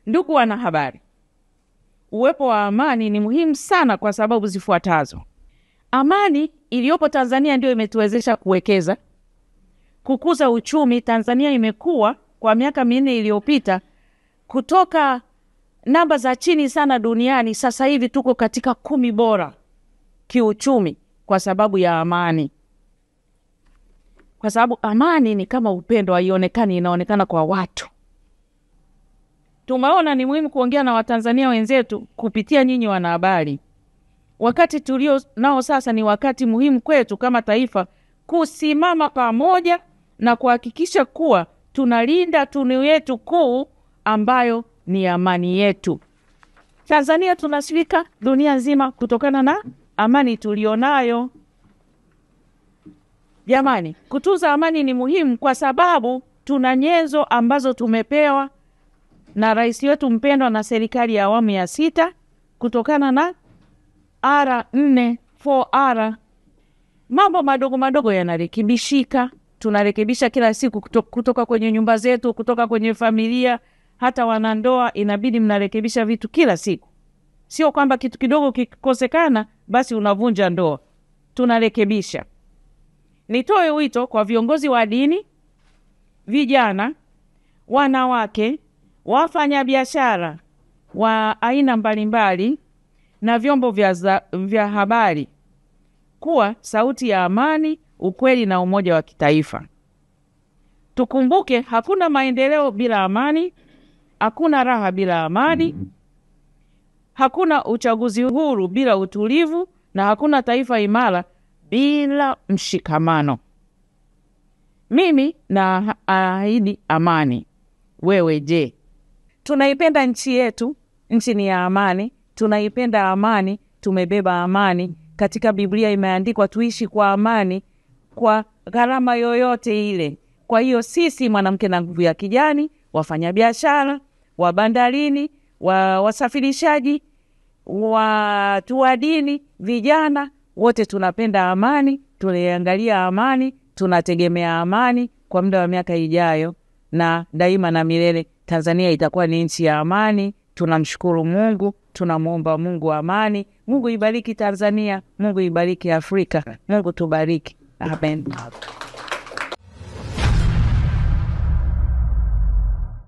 Ndugu wanahabari, uwepo wa amani ni muhimu sana kwa sababu zifuatazo. Amani iliyopo Tanzania ndio imetuwezesha kuwekeza, kukuza uchumi. Tanzania imekuwa kwa miaka 4 iliyopita kutoka namba za chini sana duniani, sasa hivi tuko katika 10 bora kiuchumi kwa sababu ya amani. Kwa sababu amani ni kama upendo, haionekani, inaonekana kwa watu. Tumeona ni muhimu kuongea na Watanzania wenzetu kupitia nyinyi wanahabari. Wakati tulio nao sasa ni wakati muhimu kwetu kama taifa kusimama pamoja na kuhakikisha kuwa tunalinda tunu yetu kuu ambayo ni amani yetu. Tanzania tunasifika dunia nzima kutokana na amani tulionayo. Jamani, kutunza amani ni muhimu kwa sababu tuna nyenzo ambazo tumepewa na rais wetu mpendwa na serikali ya awamu ya 6 kutokana na R4 4R. Mambo madogo madogo yanarekebishika, tunarekebisha kila siku kutoka kwenye nyumba zetu, kutoka kwenye familia, hata wanandoa inabidi mnarekebisha vitu kila siku. Sio kwamba kitu kidogo kikosekana basi unavunja ndoa. Tunarekebisha. Nitoe wito kwa viongozi wa dini, vijana, wanawake, wafanyabiashara wa aina mbalimbali na vyombo vya habari kuwa sauti ya amani, ukweli na umoja wa kitaifa. Tukumbuke hakuna maendeleo bila amani, hakuna raha bila amani, hakuna uchaguzi huru bila utulivu, na hakuna taifa imara bila mshikamano. Mimi na ahidi amani. Wewe je? Tunaipenda nchi yetu, nchi ni ya amani, tunaipenda amani, tumebeba amani. Katika Biblia imeandikwa tuishi kwa amani kwa gharama yoyote ile. Kwa hiyo sisi Mwanamke na Nguvu ya Kijani, wafanyabiashara, wa bandarini, wasafirishaji, watu wa dini, vijana, wote tunapenda amani, tuliangalia amani, tunategemea amani kwa muda wa miaka ijayo, na daima na milele Tanzania itakuwa ni nchi ya amani. Tunamshukuru Mungu, tunamuomba Mungu amani. Mungu ibariki Tanzania, Mungu ibariki Afrika, Mungu tubariki. Amen.